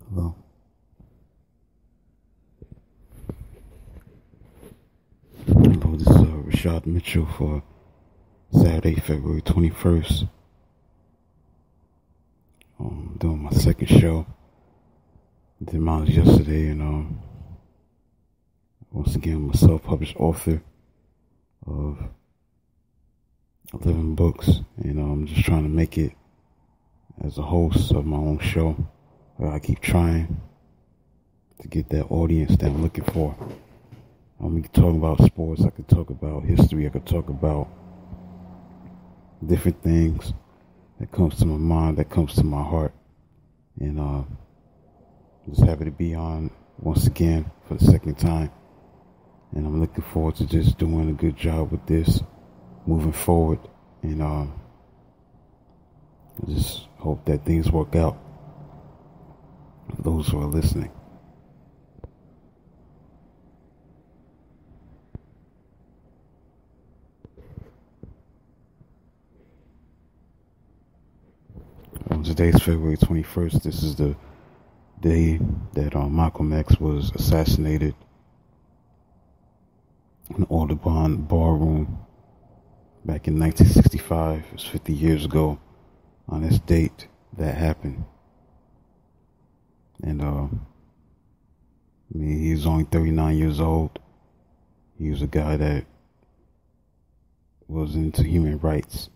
Hello. Hello, this is Rashad Mitchell for Saturday, February 21st. Doing my second show. Did mine yesterday, and once again, I'm a self-published author of 11 books, and I'm just trying to make it as a host of my own show. I keep trying to get that audience that I'm looking for. We can talk about sports, I could talk about history, I could talk about different things that comes to my mind, that comes to my heart. And I'm just happy to be on once again for the second time. And I'm looking forward to just doing a good job with this, moving forward. And I just hope that things work out for those who are listening. Today's February 21st. This is the day that Malcolm X was assassinated in the Audubon Ballroom back in 1965. It was 50 years ago on this date that happened. And he was only 39 years old. He was a guy that was into human rights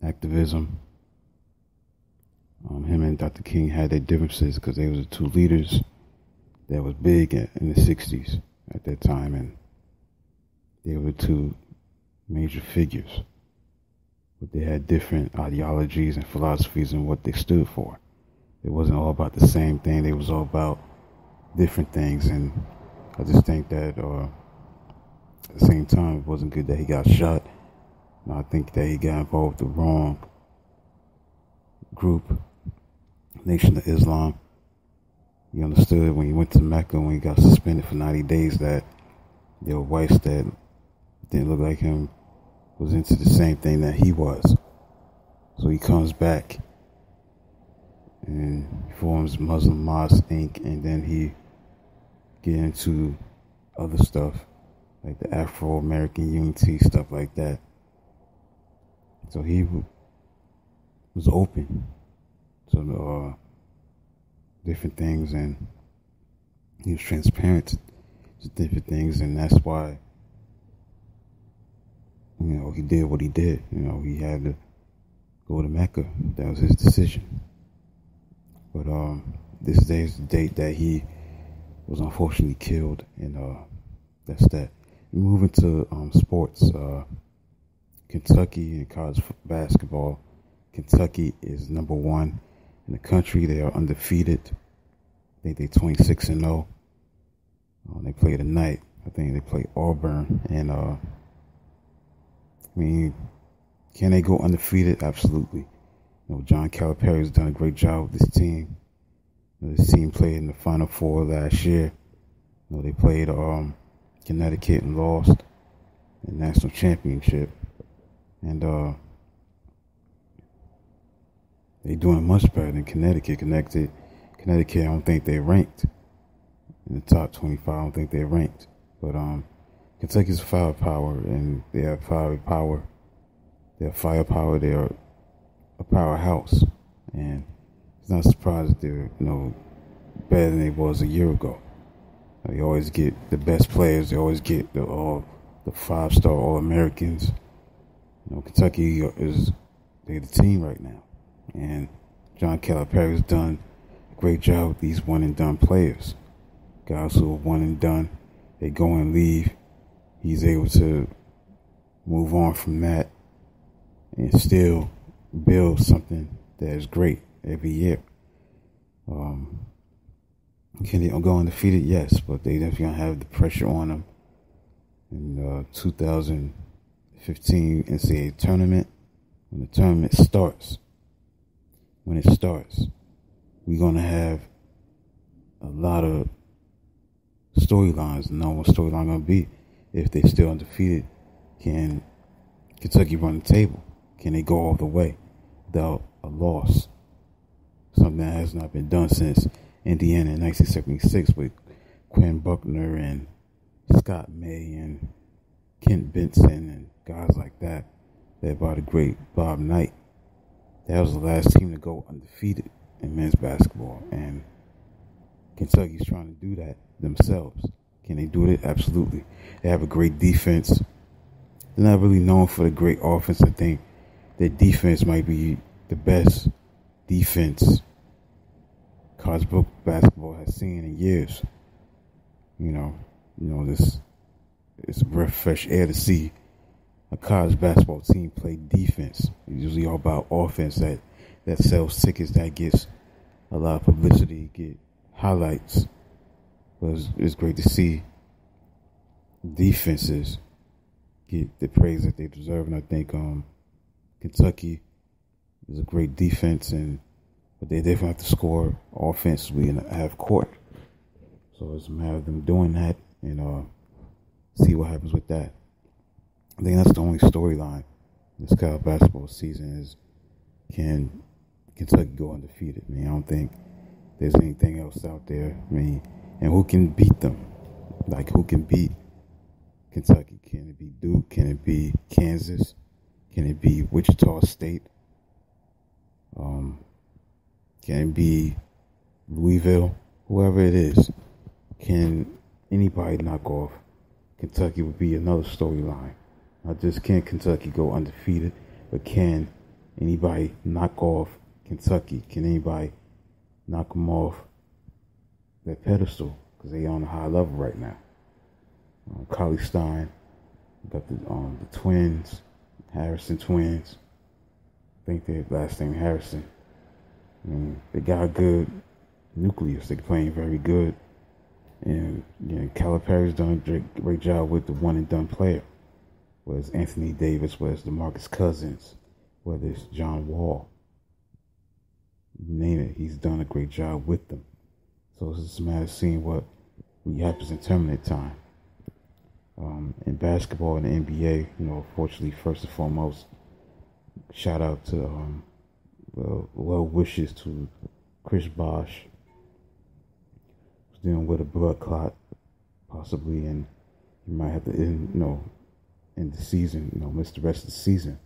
activism. Him and Dr. King had their differences because they were the two leaders that was big in the 60s at that time, and they were two major figures. But they had different ideologies and philosophies and what they stood for. It wasn't all about the same thing. They was all about different things, and I just think that at the same time, it wasn't good that he got shot. And I think that he got involved with the wrong group, Nation of Islam. He understood when he went to Mecca, when he got suspended for 90 days, that there were whites that didn't look like him, was into the same thing that he was. So he comes back and forms Muslim Mosque Inc., and then he get into other stuff like the Afro-American Unity, stuff like that. So he was open to different things, and he was transparent to different things, and that's why, he did what he did. He had to go to Mecca. That was his decision. But this day is the date that he was unfortunately killed, and that's that. Moving to sports, Kentucky in college basketball. Kentucky is number 1 in the country. They are undefeated. I think they're 26-0. They play tonight. I think they play Auburn. And can they go undefeated? Absolutely. John Calipari has done a great job with this team. This team played in the Final Four last year. They played Connecticut and lost the national championship. And they're doing much better than Connecticut. Connecticut, I don't think they're ranked in the top 25. I don't think they're ranked. But Kentucky's firepower, and they have firepower. They have firepower. They are a powerhouse, and it's not surprised that they're better than they was a year ago. They always get the best players. They always get the 5-star All-Americans. Kentucky they're the team right now. And John Calipari has done a great job with these one-and-done players. Guys who are one and done, they go and leave he's able to move on from that and still build something that is great every year. Can they go undefeated? Yes, but they definitely gonna have the pressure on them in 2015 NCAA tournament. When the tournament starts, we're gonna have a lot of storylines. Know what storyline gonna be? If they still undefeated, can Kentucky run the table? Can they go all the way without a loss? Something that has not been done since Indiana in 1976 with Quinn Buckner and Scott May and Kent Benson and guys like that. Led by the great Bob Knight. That was the last team to go undefeated in men's basketball. And Kentucky's trying to do that themselves. Can they do it? Absolutely. They have a great defense. They're not really known for the great offense. I think their defense might be the best defense college basketball has seen in years. This it's a breath of fresh air to see a college basketball team play defense. It's usually all about offense that sells tickets, that gets a lot of publicity, get highlights. But it's great to see defenses get the praise that they deserve, and I think Kentucky is a great defense, but they definitely have to score offensively in the half court. So it's a matter of them doing that and see what happens with that. I think that's the only storyline this college basketball season is, can Kentucky go undefeated? I don't think there's anything else out there. And who can beat them? Like, who can beat Kentucky? Can it be Duke? Can it be Kansas? Can it be Wichita State? Can it be Louisville? Whoever it is, can anybody knock off Kentucky? Would be another storyline. Not just can Kentucky go undefeated, but can anybody knock off Kentucky? Can anybody knock them off that pedestal? Because they on a high level right now. Carly Stein, got the twins, Harrison twins. I think their last name Harrison. They got a good nucleus. They're playing very good. And Calipari's done a great job with the one and done player. Whether it's Anthony Davis, whether it's DeMarcus Cousins, whether it's John Wall. You name it, he's done a great job with them. So it's just a matter of seeing what happens in tournament time. In basketball and the NBA, fortunately, first and foremost, shout out to well wishes to Chris Bosh, who's dealing with a blood clot, possibly, and he might have to end the season, miss the rest of the season.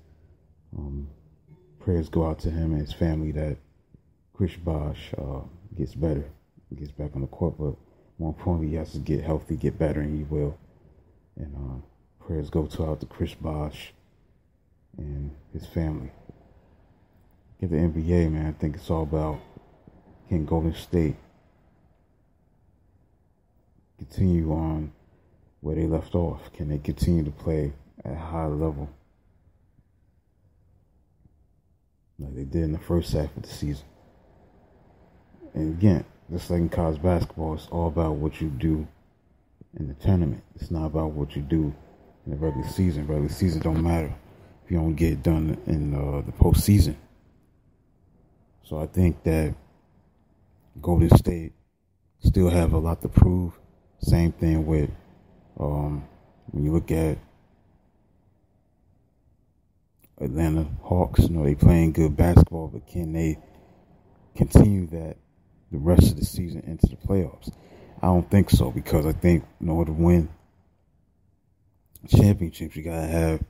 Prayers go out to him and his family that Chris Bosh gets better, gets back on the court, but more importantly, he has to get healthy, get better, and he will. And prayers go out to Chris Bosh and his family. Get the NBA, man. I think it's all about, can Golden State continue on where they left off? Can they continue to play at a high level like they did in the first half of the season? And again, just like in college basketball, it's all about what you do in the tournament. It's not about what you do in the regular season. Regular season don't matter if you don't get it done in the postseason. So I think that Golden State still have a lot to prove. Same thing with when you look at Atlanta Hawks. They playing good basketball, but can they continue that the rest of the season into the playoffs? I don't think so, because I think in order to win championships, you gotta have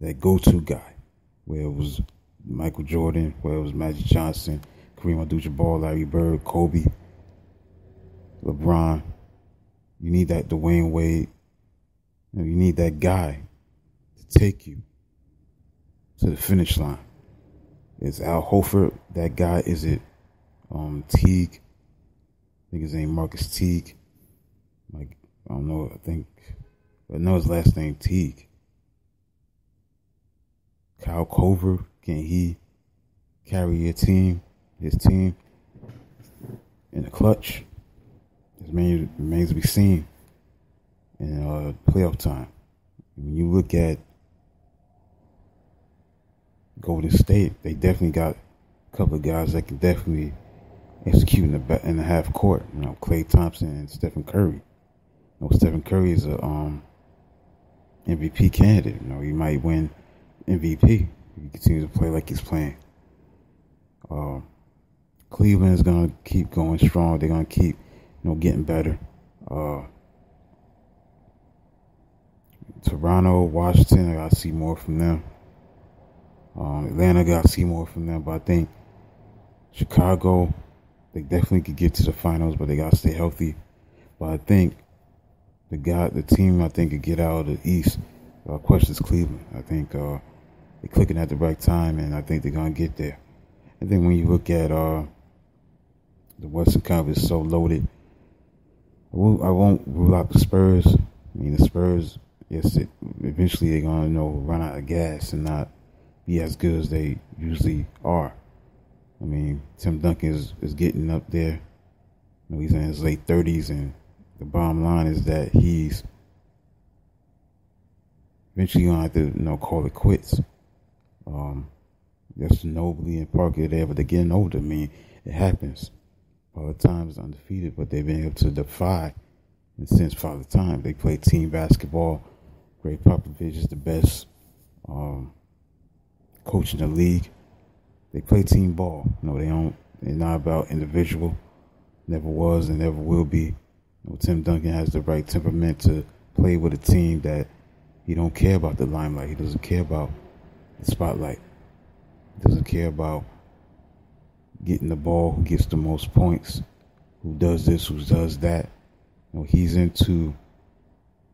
that go-to guy. Where it was Michael Jordan, where it was Magic Johnson, Kareem Abdul-Jabbar, Larry Bird, Kobe, LeBron. You need that Dwayne Wade. You need that guy to take you to the finish line. Is Al Horford that guy? Is it Teague? I think his name Marcus Teague. I don't know. I think But I know his last name Teague. Kyle Korver, can he carry his team in the clutch? It remains to be seen in playoff time. When you look at Golden State, they definitely got a couple of guys that can definitely execute in the half court. Klay Thompson and Stephen Curry. Stephen Curry is a MVP candidate. He might win MVP if he continues to play like he's playing. Cleveland is gonna keep going strong. They're gonna keep, getting better. Toronto, Washington, I gotta see more from them. Atlanta, gotta see more from them. But I think Chicago, they definitely could get to the finals, but they gotta stay healthy. But I think the team I think could get out of the East. Question is Cleveland. I think they're clicking at the right time, and I think they're gonna get there. I think when you look at the Western Conference is so loaded, I won't rule out the Spurs. The Spurs, yes, eventually they're gonna run out of gas and not be as good as they usually are. Tim Duncan is getting up there. He's in his late 30s, and the bottom line is that he's eventually gonna have to call it quits. That's Ginobili and Parker there, but they're getting older. It happens. Father Time is undefeated, but they've been able to defy and since Father Time. They play team basketball. Greg Popovich is the best coach in the league. They play team ball. They're not about individual. Never was and never will be. Tim Duncan has the right temperament to play with a team that he don't care about the limelight. He doesn't care about the spotlight. He doesn't care about getting the ball, who gets the most points, who does this, who does that. He's into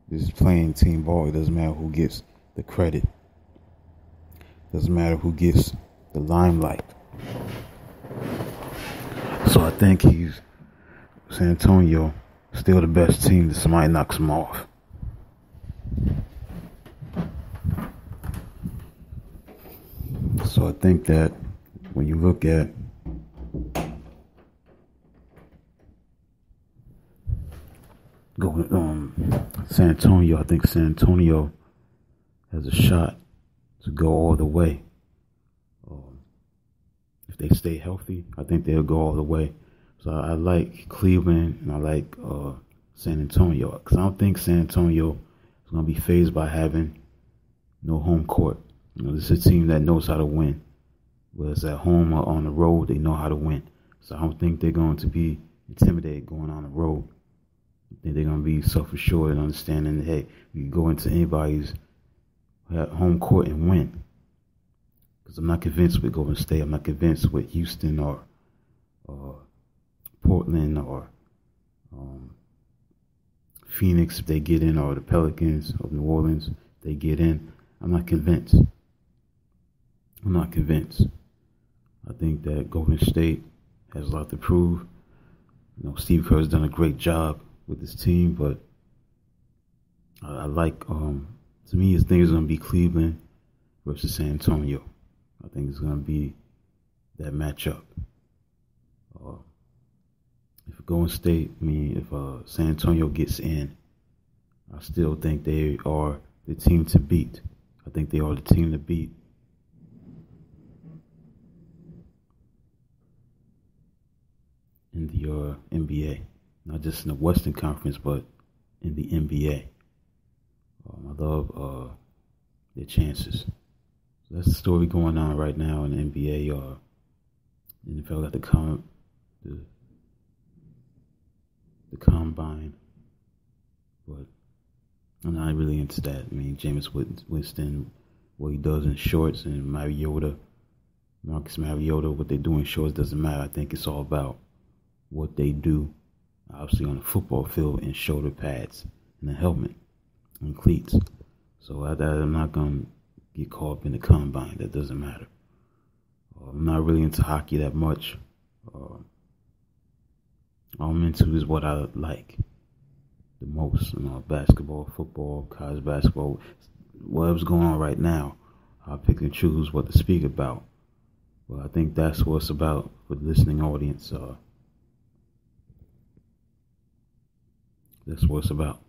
this playing team ball. It doesn't matter who gets the credit. It doesn't matter who gets the limelight. So I think San Antonio, still the best team that somebody knocks them off. So I think that when you look at San Antonio, I think San Antonio has a shot to go all the way. If they stay healthy, I think they'll go all the way. So I like Cleveland and I like San Antonio, because I don't think San Antonio is going to be fazed by having no home court. This is a team that knows how to win. Whether it's at home or on the road, they know how to win. So I don't think they're going to be intimidated going on the road. I think they're going to be self-assured and understanding that, hey, we can go into anybody's home court and win. Because I'm not convinced with Golden State. I'm not convinced with Houston or Portland or Phoenix if they get in, or the Pelicans of New Orleans if they get in. I'm not convinced. I think that Golden State has a lot to prove. Steve Kerr has done a great job with this team, but I like, to me, I think it's going to be Cleveland versus San Antonio. I think it's going to be that matchup. If Golden State, if San Antonio gets in, I still think they are the team to beat. I think they are the team to beat. In the NBA, not just in the Western Conference, but in the NBA. I love their chances. So that's the story going on right now in the NBA. NFL got the combine, but I'm not really into that. Jameis Winston, what he does in shorts, and Marcus Mariota, what they do in shorts doesn't matter. I think it's all about what they do, obviously on the football field, in shoulder pads and a helmet and cleats. So I'm not going to get caught up in the combine. That doesn't matter. I'm not really into hockey that much. All I'm into is what I like. the most. Basketball, football, college basketball, whatever's going on right now. I pick and choose what to speak about. Well, I think that's what it's about for the listening audience. That's what it's about.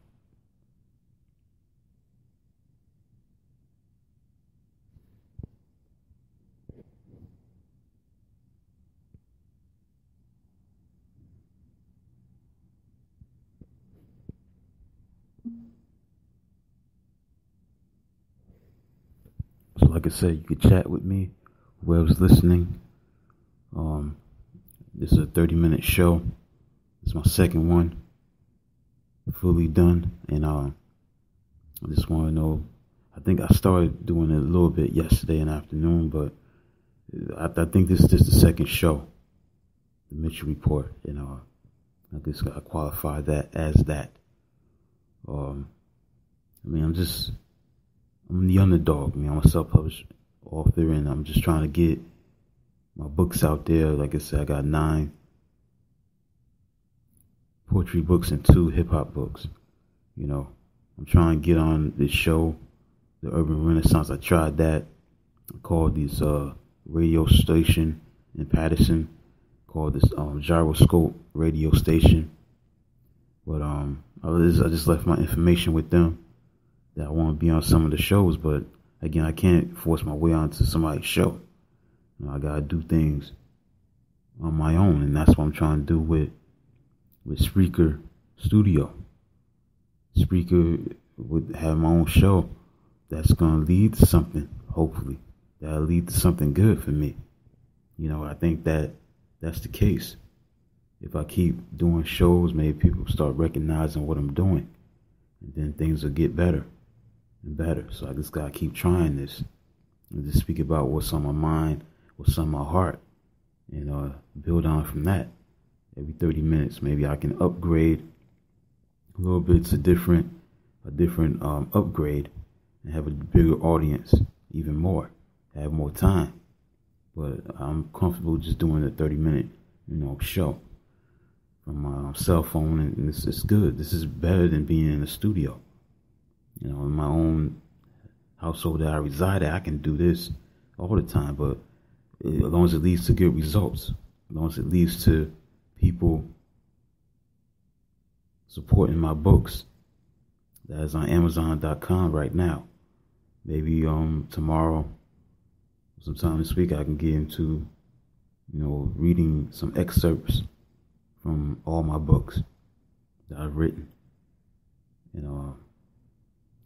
So, like I said, you could chat with me, whoever's listening. This is a 30-minute show. It's my second one, fully done, and I just want to know. I think I started doing it a little bit yesterday in the afternoon, but I think this is just the second show, the Mitchell Report, and I guess I qualify that as that. I'm the underdog. I'm a self-published author, and I'm just trying to get my books out there. Like I said, I got 9 poetry books and 2 hip-hop books. I'm trying to get on this show, the Urban Renaissance. I tried that. I called this radio station in Patterson, called this Gyroscope radio station. But I just left my information with them that I want to be on some of the shows. But again, I can't force my way onto somebody's show. I gotta do things on my own, and that's what I'm trying to do with Spreaker Studio. Spreaker would have my own show that's gonna lead to something. Hopefully, that'll lead to something good for me. I think that's the case. If I keep doing shows, maybe people start recognizing what I'm doing, and then things will get better and better. So I just gotta keep trying this and just speak about what's on my mind, what's on my heart, and build on from that. Every 30 minutes, maybe I can upgrade a little bit to a different upgrade, and have a bigger audience, even more, have more time. But I'm comfortable just doing a 30-minute, show from my cell phone, and it's good. This is better than being in a studio. In my own household that I reside at, I can do this all the time, but as long as it leads to good results, as long as it leads to people supporting my books, that is on Amazon.com right now. Maybe tomorrow, sometime this week, I can get into, reading some excerpts from all my books that I've written.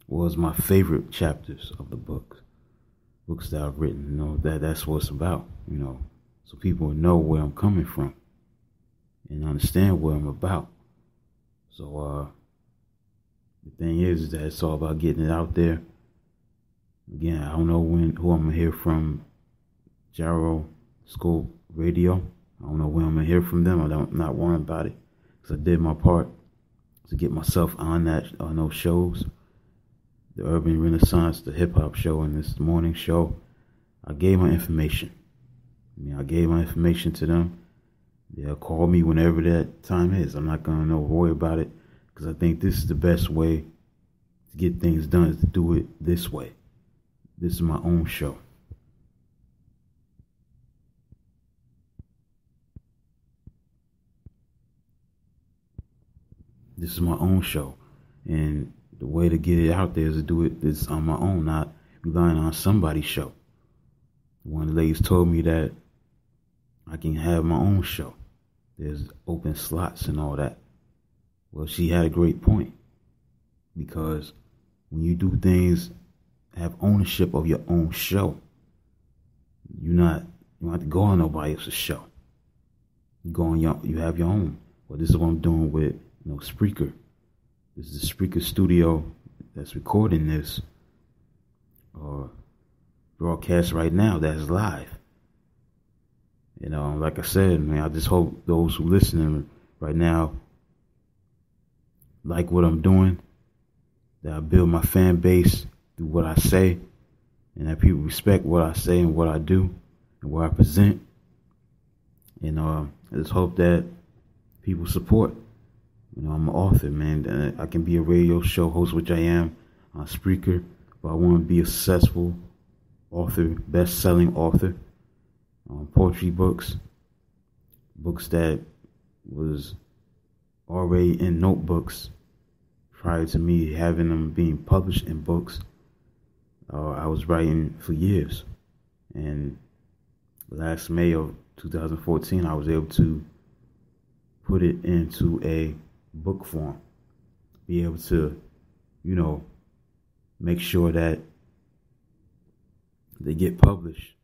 Was my favorite chapters of the books that I've written. That's what it's about. So people know where I'm coming from and understand what I'm about. So the thing is that it's all about getting it out there. Again, I don't know who I'm gonna hear from. Gyroscope Radio. I don't know when I'm gonna hear from them. I'm not worrying about it, because I did my part to get myself on those shows. The Urban Renaissance, the hip hop show, and this morning show. I gave my information. I gave my information to them. They'll call me whenever that time is. I'm not gonna worry about it, because I think this is the best way to get things done, is to do it this way. This is my own show. This is my own show, and the way to get it out there is to do it this on my own, not relying on somebody's show. One of the ladies told me that I can have my own show. There's open slots and all that. Well, she had a great point, because when you do things, have ownership of your own show, you don't have to go on nobody else's show. You have your own. Well, this is what I'm doing with Spreaker. This is the Spreaker studio that's recording this broadcast right now. That's live. Like I said, I just hope those who listening right now like what I'm doing, that I build my fan base through what I say, and that people respect what I say and what I do and what I present. I just hope that people support I'm an author, man. I can be a radio show host, which I am on Spreaker, but I want to be a successful author, best-selling author. Poetry books that was already in notebooks prior to me having them being published in books. I was writing for years, and last May of 2014, I was able to put it into a book form, be able to, make sure that they get published.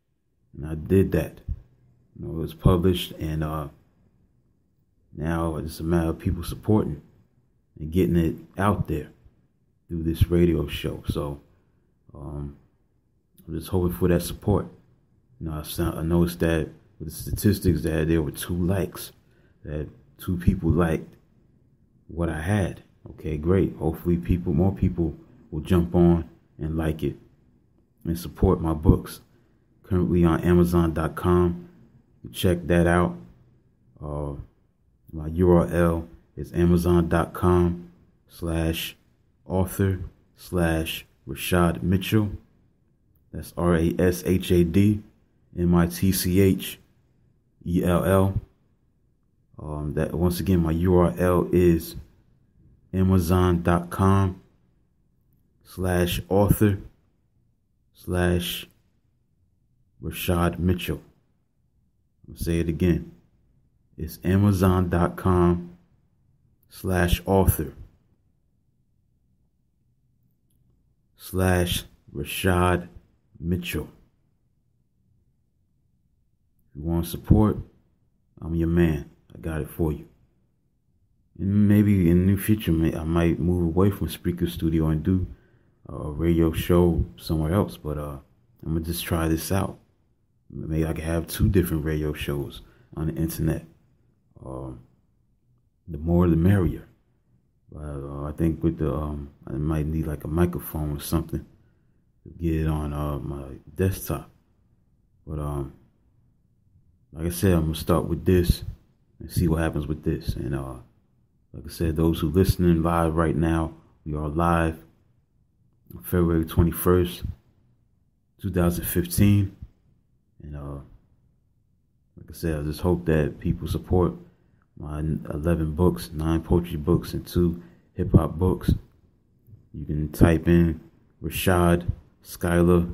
And I did that. It was published, and now it's a matter of people supporting and getting it out there through this radio show. So I'm just hoping for that support. I noticed that with the statistics that there were 2 likes, that 2 people liked what I had. Okay, great. Hopefully more people will jump on and like it and support my books. Currently on Amazon.com. Check that out. My URL is Amazon.com/author/Rashad Mitchell. That's RASHADMITCHELL. That once again, my URL is Amazon.com/author/Rashad Mitchell. I'll say it again. It's Amazon.com/author/Rashad Mitchell. If you want support, I'm your man. I got it for you. And maybe in the near future, I might move away from Spreaker Studio and do a radio show somewhere else. But I'm going to just try this out. Maybe I could have 2 different radio shows on the internet. The more the merrier. I think with I might need like a microphone or something to get it on my desktop. But like I said, I'm going to start with this and see what happens with this. And like I said, those who listening live right now, we are live on February 21st, 2015. And like I said, I just hope that people support my 11 books, 9 poetry books and 2 hip-hop books. You can type in Rashad Skylar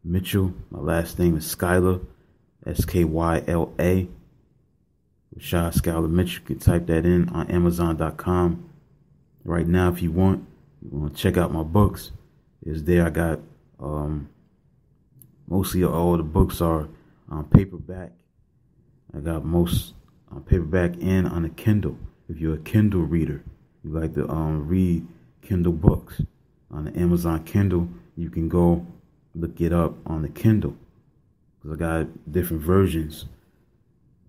Mitchell. My last name is Skylar, SKYLA. Rashad Skylar Mitchell. You can type that in on Amazon.com right now if you want. You want to check out my books. It's there. I got mostly all the books are on paperback. I got most on paperback and on a Kindle. If you're a Kindle reader, you like to read Kindle books on the Amazon Kindle, you can go look it up on the Kindle. Because I got different versions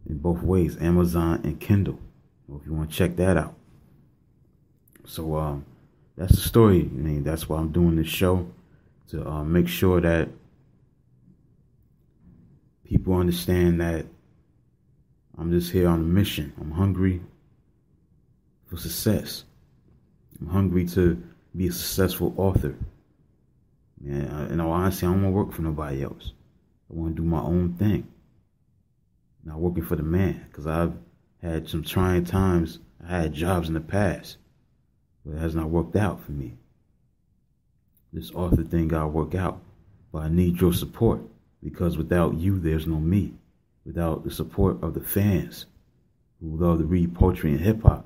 in both ways, Amazon and Kindle. Well, if you want to check that out. So that's the story. That's why I'm doing this show, to make sure that people understand that I'm just here on a mission. I'm hungry for success. I'm hungry to be a successful author. Man, in all honesty, I don't want to work for nobody else. I want to do my own thing. Not working for the man, because I've had some trying times. I had jobs in the past, but it has not worked out for me. This author thing got to work out, but I need your support, because without you, there's no me. Without the support of the fans who love to read poetry and hip-hop,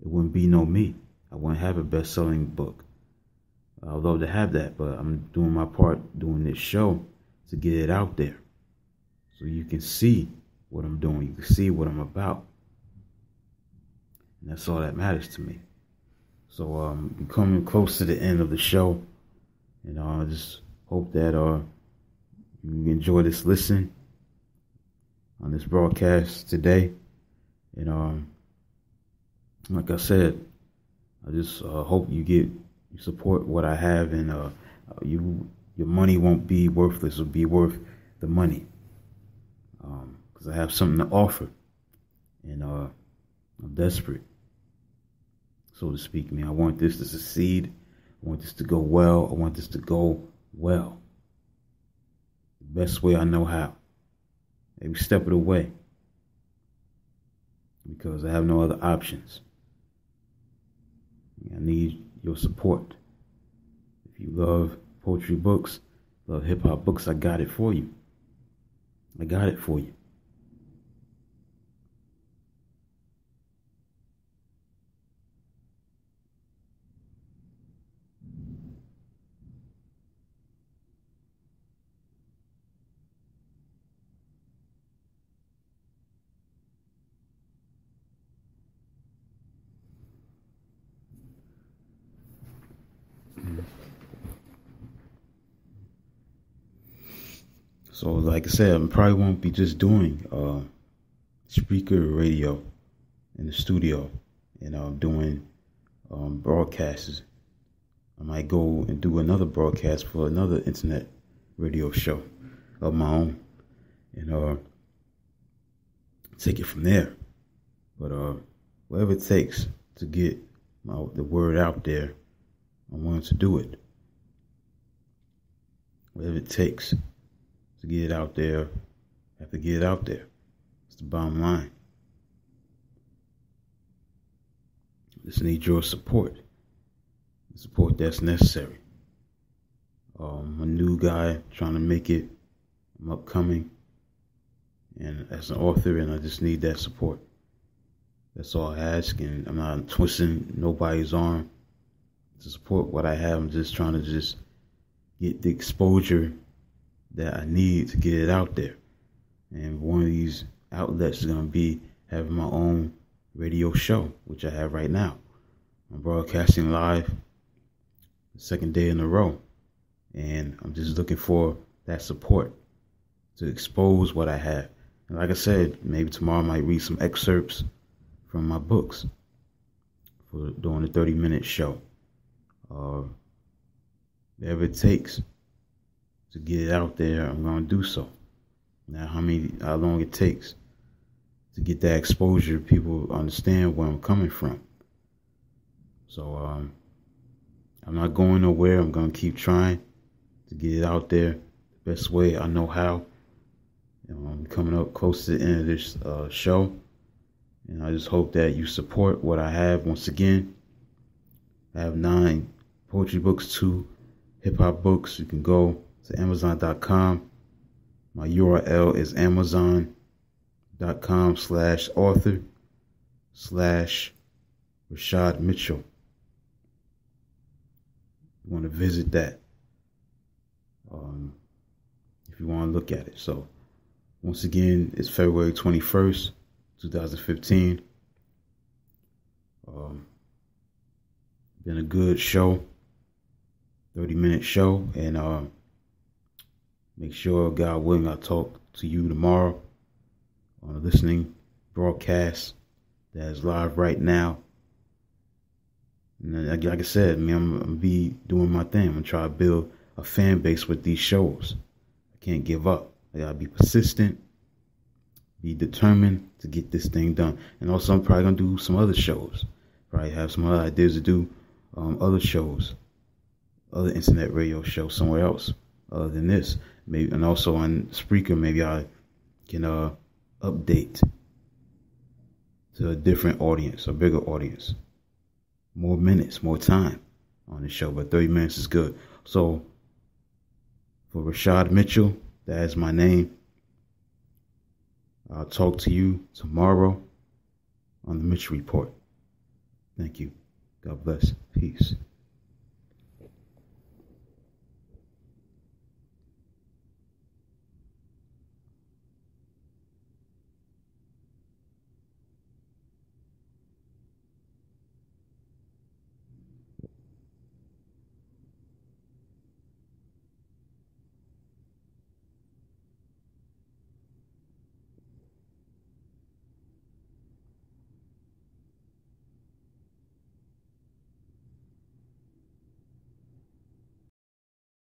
it wouldn't be no me. I wouldn't have a best-selling book. I'd love to have that, but I'm doing my part doing this show to get it out there so you can see what I'm doing. You can see what I'm about. And that's all that matters to me. So we're coming close to the end of the show. And I just hope that you enjoy this listen on this broadcast today. And like I said, I just hope you support what I have, and your money won't be worthless. It'll be worth the money, because I have something to offer, and I'm desperate. so to speak, man. I want this to succeed. I want this to go well. I want this to go well. The best way I know how. Every step of the way. Because I have no other options. I need your support. If you love poetry books, love hip-hop books, I got it for you. I got it for you. So, like I said, I probably won't be just doing speaker radio in the studio and doing broadcasts. I might go and do another broadcast for another internet radio show of my own and take it from there. But whatever it takes to get the word out there, I'm willing to do it. Whatever it takes to get it out there, I have to get it out there. It's the bottom line. Just need your support. The support that's necessary. I'm a new guy trying to make it. I'm upcoming and as an author, and I just need that support. That's all I ask, and I'm not twisting nobody's arm to support what I have. I'm just trying to just get the exposure that I need to get it out there. And one of these outlets is going to be having my own radio show, which I have right now. I'm broadcasting live the second day in a row. And I'm just looking for that support to expose what I have. And like I said, maybe tomorrow I might read some excerpts from my books for doing a 30-minute show. Whatever it takes to get it out there, I'm going to do so. Now, how long it takes to get that exposure, people understand where I'm coming from. So, I'm not going nowhere. I'm going to keep trying to get it out there the best way I know how. I'm coming up close to the end of this show, and I just hope that you support what I have. Once again, I have 9 poetry books, 2 hip-hop books. You can go to Amazon.com. My URL is Amazon.com/author/Rashad Mitchell. You want to visit that if you want to look at it. So once again, it's February 21st, 2015. Been a good show, 30-minute show, and make sure, God willing, I'll talk to you tomorrow on a listening broadcast that is live right now. And like I said, I'm going to be doing my thing. I'm going to try to build a fan base with these shows. I can't give up. I got to be persistent, be determined to get this thing done. And also, I'm probably going to do some other shows. Probably have some other ideas to do other shows, other internet radio shows somewhere else other than this. Maybe, and also on Spreaker, maybe I can update to a different audience, a bigger audience. More minutes, more time on the show, but 30 minutes is good. So for Rashad Mitchell, that is my name. I'll talk to you tomorrow on the Mitchell Report. Thank you. God bless. Peace.